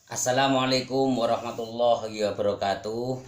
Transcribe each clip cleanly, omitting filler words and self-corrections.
Assalamualaikum warahmatullahi wabarakatuh.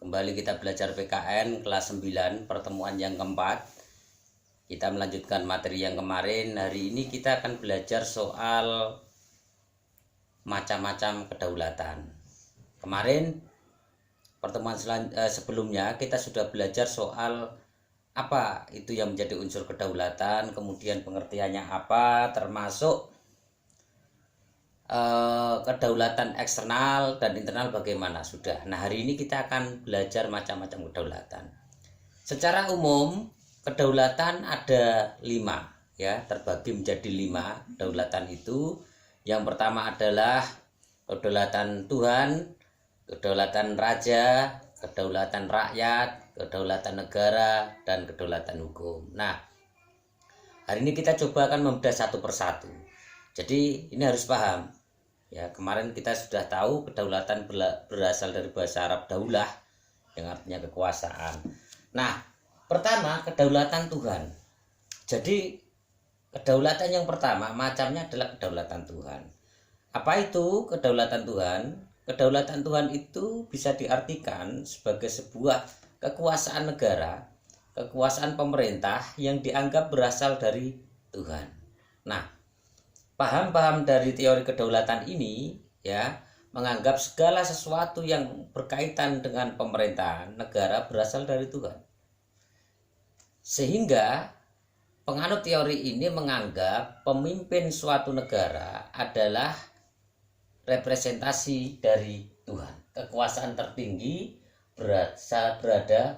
Kembali kita belajar PKN kelas 9, pertemuan yang keempat. Kita melanjutkan materi yang kemarin. Hari ini kita akan belajar soal macam-macam kedaulatan. Kemarin pertemuan sebelumnya kita sudah belajar soal apa itu yang menjadi unsur kedaulatan, kemudian pengertiannya apa, termasuk kedaulatan eksternal dan internal bagaimana sudah. Nah, hari ini kita akan belajar macam-macam kedaulatan. Secara umum kedaulatan ada 5 ya, terbagi menjadi 5 kedaulatan itu. Yang pertama adalah kedaulatan Tuhan, kedaulatan raja, kedaulatan rakyat, kedaulatan negara, dan kedaulatan hukum. Nah, hari ini kita coba akan membedah satu persatu. Jadi ini harus paham. Ya, kemarin kita sudah tahu kedaulatan berasal dari bahasa Arab daulah yang artinya kekuasaan. Nah, pertama kedaulatan Tuhan. Jadi kedaulatan yang pertama macamnya adalah kedaulatan Tuhan. Apa itu kedaulatan Tuhan? Kedaulatan Tuhan itu bisa diartikan sebagai sebuah kekuasaan negara, kekuasaan pemerintah yang dianggap berasal dari Tuhan. Nah, paham-paham dari teori kedaulatan ini ya menganggap segala sesuatu yang berkaitan dengan pemerintahan negara berasal dari Tuhan. Sehingga penganut teori ini menganggap pemimpin suatu negara adalah representasi dari Tuhan. Kekuasaan tertinggi berada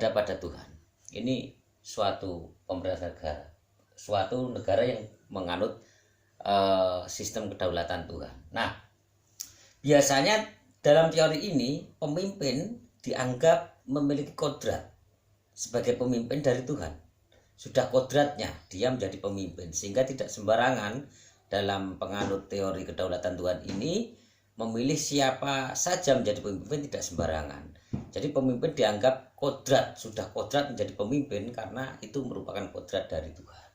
pada Tuhan. Ini suatu pemerintah negara, suatu negara yang menganut sistem kedaulatan Tuhan. Nah, biasanya dalam teori ini pemimpin dianggap memiliki kodrat sebagai pemimpin dari Tuhan. Sudah kodratnya dia menjadi pemimpin, sehingga tidak sembarangan dalam penganut teori kedaulatan Tuhan ini memilih siapa saja menjadi pemimpin, tidak sembarangan. Jadi pemimpin dianggap kodrat, sudah kodrat menjadi pemimpin karena itu merupakan kodrat dari Tuhan.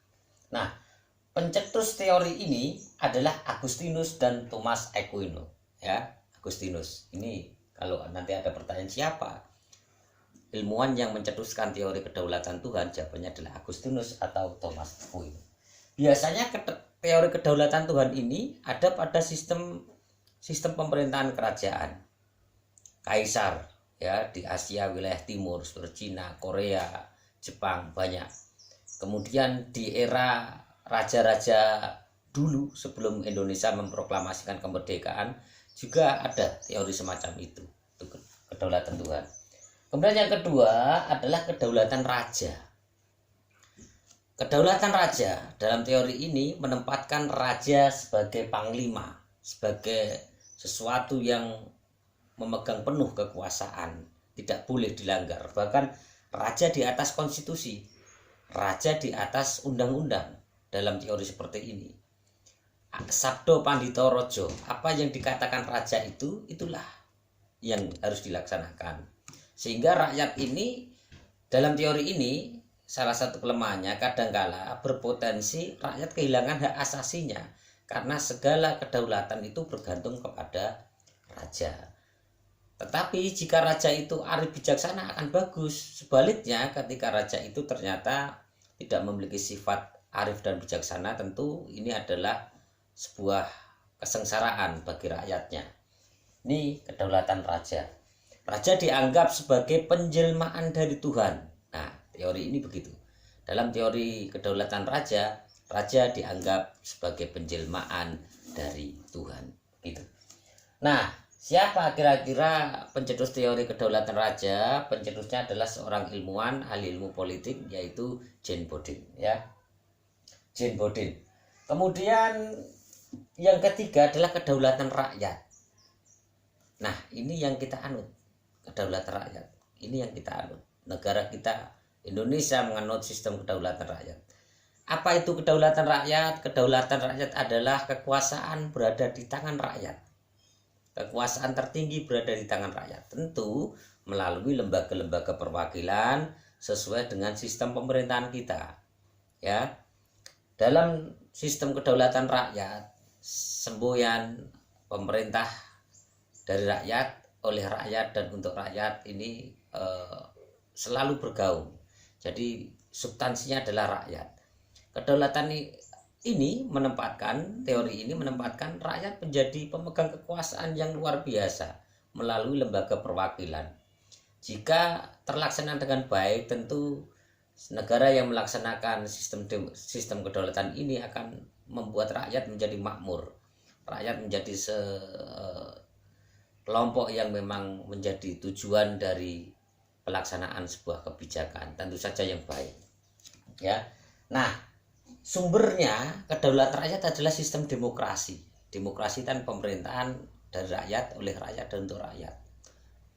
Nah, pencetus teori ini adalah Agustinus dan Thomas Aquino. Ya, Agustinus. Ini kalau nanti ada pertanyaan siapa ilmuwan yang mencetuskan teori kedaulatan Tuhan, jawabannya adalah Agustinus atau Thomas Aquino. Biasanya teori kedaulatan Tuhan ini ada pada sistem pemerintahan kerajaan. Kaisar ya di Asia wilayah timur seperti Cina, Korea, Jepang banyak. Kemudian di era raja-raja dulu sebelum Indonesia memproklamasikan kemerdekaan juga ada teori semacam itu kedaulatan Tuhan. Kemudian yang kedua adalah kedaulatan raja. Kedaulatan raja dalam teori ini menempatkan raja sebagai panglima, sebagai sesuatu yang memegang penuh kekuasaan, tidak boleh dilanggar. Bahkan raja di atas konstitusi, raja di atas undang-undang. Dalam teori seperti ini, Sabdo Pandito Rojo, apa yang dikatakan raja itu, itulah yang harus dilaksanakan. Sehingga rakyat ini dalam teori ini salah satu kelemahannya kadangkala berpotensi rakyat kehilangan hak asasinya karena segala kedaulatan itu bergantung kepada raja. Tetapi jika raja itu arif bijaksana akan bagus. Sebaliknya ketika raja itu ternyata tidak memiliki sifat arif dan bijaksana, tentu ini adalah sebuah kesengsaraan bagi rakyatnya. Ini kedaulatan raja. Raja dianggap sebagai penjelmaan dari Tuhan. Nah, teori ini begitu. Dalam teori kedaulatan raja, raja dianggap sebagai penjelmaan dari Tuhan. Gitu. Nah, siapa kira-kira pencetus teori kedaulatan raja? Pencetusnya adalah seorang ilmuwan, ahli ilmu politik, yaitu Jean Bodin. Ya, Jean Bodin. Kemudian yang ketiga adalah kedaulatan rakyat. Nah, ini yang kita anut, kedaulatan rakyat. Ini yang kita anut. Negara kita Indonesia menganut sistem kedaulatan rakyat. Apa itu kedaulatan rakyat? Kedaulatan rakyat adalah kekuasaan berada di tangan rakyat. Kekuasaan tertinggi berada di tangan rakyat. Tentu melalui lembaga-lembaga perwakilan sesuai dengan sistem pemerintahan kita. Ya. Dalam sistem kedaulatan rakyat, semboyan pemerintah dari rakyat, oleh rakyat, dan untuk rakyat ini selalu bergaung. Jadi substansinya adalah rakyat. Kedaulatan ini menempatkan, teori ini menempatkan rakyat menjadi pemegang kekuasaan yang luar biasa melalui lembaga perwakilan. Jika terlaksana dengan baik, tentu negara yang melaksanakan sistem kedaulatan ini akan membuat rakyat menjadi makmur. Rakyat menjadi kelompok yang memang menjadi tujuan dari pelaksanaan sebuah kebijakan, tentu saja yang baik. Ya. Nah, sumbernya kedaulatan rakyat adalah sistem demokrasi. Demokrasi dan pemerintahan dari rakyat, oleh rakyat, dan untuk rakyat.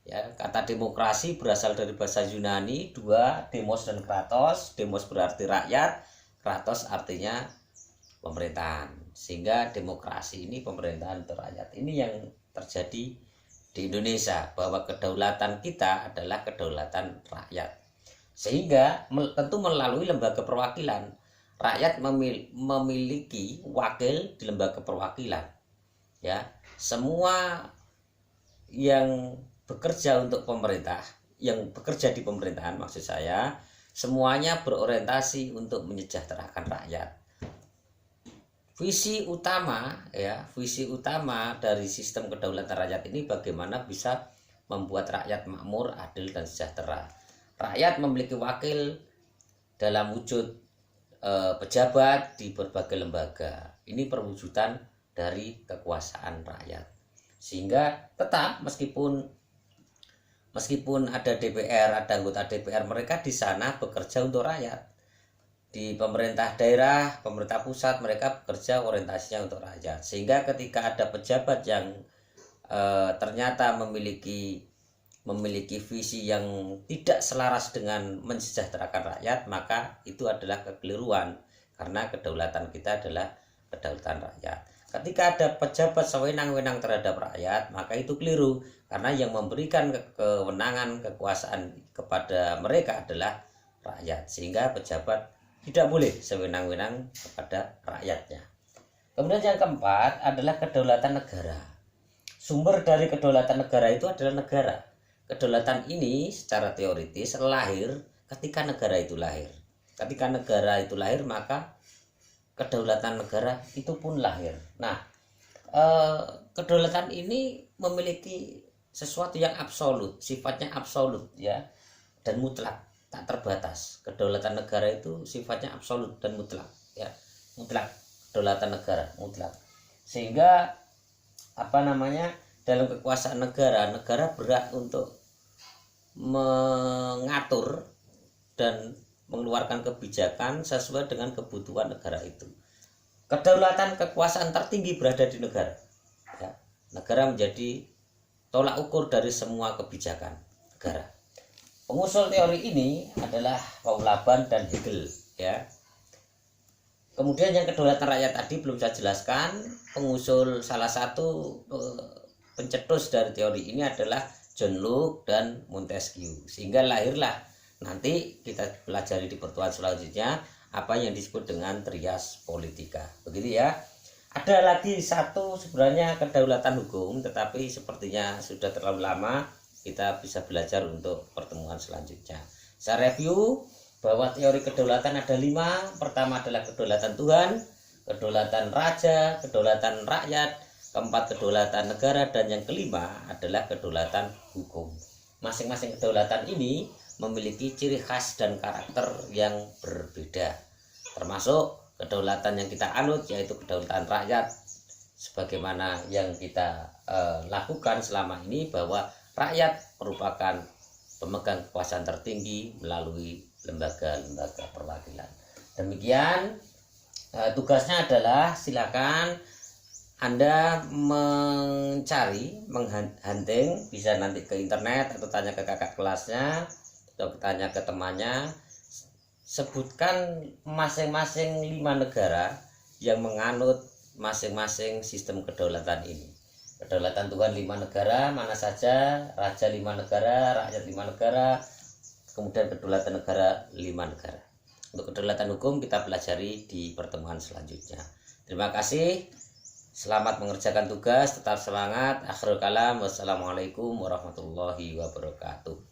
Ya, kata demokrasi berasal dari bahasa Yunani, dua, demos dan kratos. Demos berarti rakyat, kratos artinya pemerintahan. Sehingga demokrasi ini pemerintahan untuk rakyat. Ini yang terjadi di Indonesia, bahwa kedaulatan kita adalah kedaulatan rakyat. Sehingga tentu melalui lembaga perwakilan, rakyat memiliki wakil di lembaga perwakilan. Ya, semua yang bekerja untuk pemerintah, yang bekerja di pemerintahan maksud saya, semuanya berorientasi untuk menyejahterakan rakyat. Visi utama dari sistem kedaulatan rakyat ini bagaimana bisa membuat rakyat makmur, adil, dan sejahtera. Rakyat memiliki wakil dalam wujud pejabat di berbagai lembaga. Ini perwujudan dari kekuasaan rakyat. Sehingga tetap meskipun ada DPR, ada anggota DPR, mereka di sana bekerja untuk rakyat. Di pemerintah daerah, pemerintah pusat, mereka bekerja orientasinya untuk rakyat. Sehingga ketika ada pejabat yang ternyata memiliki visi yang tidak selaras dengan mensejahterakan rakyat, maka itu adalah kekeliruan, karena kedaulatan kita adalah kedaulatan rakyat. Ketika ada pejabat sewenang-wenang terhadap rakyat, maka itu keliru, karena yang memberikan kewenangan, kekuasaan kepada mereka adalah rakyat. Sehingga pejabat tidak boleh sewenang-wenang kepada rakyatnya. Kemudian yang keempat adalah kedaulatan negara. Sumber dari kedaulatan negara itu adalah negara. Kedaulatan ini secara teoritis lahir ketika negara itu lahir. Ketika negara itu lahir, maka kedaulatan negara itu pun lahir. Nah, kedaulatan ini memiliki sesuatu yang absolut, sifatnya absolut ya, dan mutlak, tak terbatas. Kedaulatan negara itu sifatnya absolut dan mutlak ya, mutlak. Kedaulatan negara mutlak. Sehingga dalam kekuasaan negara berhak untuk mengatur dan mengeluarkan kebijakan sesuai dengan kebutuhan negara itu. Kedaulatan kekuasaan tertinggi berada di negara. Ya, negara menjadi tolak ukur dari semua kebijakan negara. Pengusul teori ini adalah Paulaban dan Hegel. Ya. Kemudian yang kedaulatan rakyat tadi belum saya jelaskan. Pengusul salah satu pencetus dari teori ini adalah John Locke dan Montesquieu. Sehingga lahirlah, nanti kita pelajari di pertemuan selanjutnya, apa yang disebut dengan trias politika. Begitu ya. Ada lagi satu sebenarnya kedaulatan hukum, tetapi sepertinya sudah terlalu lama, kita bisa belajar untuk pertemuan selanjutnya. Saya review bahwa teori kedaulatan ada 5. Pertama adalah kedaulatan Tuhan, kedaulatan raja, kedaulatan rakyat, keempat kedaulatan negara, dan yang kelima adalah kedaulatan hukum. Masing-masing kedaulatan ini memiliki ciri khas dan karakter yang berbeda, termasuk kedaulatan yang kita anut, yaitu kedaulatan rakyat, sebagaimana yang kita lakukan selama ini, bahwa rakyat merupakan pemegang kekuasaan tertinggi melalui lembaga-lembaga perwakilan. Demikian tugasnya adalah silakan Anda mencari, menghunting, bisa nanti ke internet atau tanya ke kakak kelasnya atau tanya ke temannya. Sebutkan masing-masing 5 negara yang menganut masing-masing sistem kedaulatan ini. Kedaulatan Tuhan 5 negara, mana saja, raja 5 negara, rakyat 5 negara, kemudian kedaulatan negara 5 negara. Untuk kedaulatan hukum kita pelajari di pertemuan selanjutnya. Terima kasih. Selamat mengerjakan tugas, tetap semangat. Akhirul kalam, wassalamualaikum warahmatullahi wabarakatuh.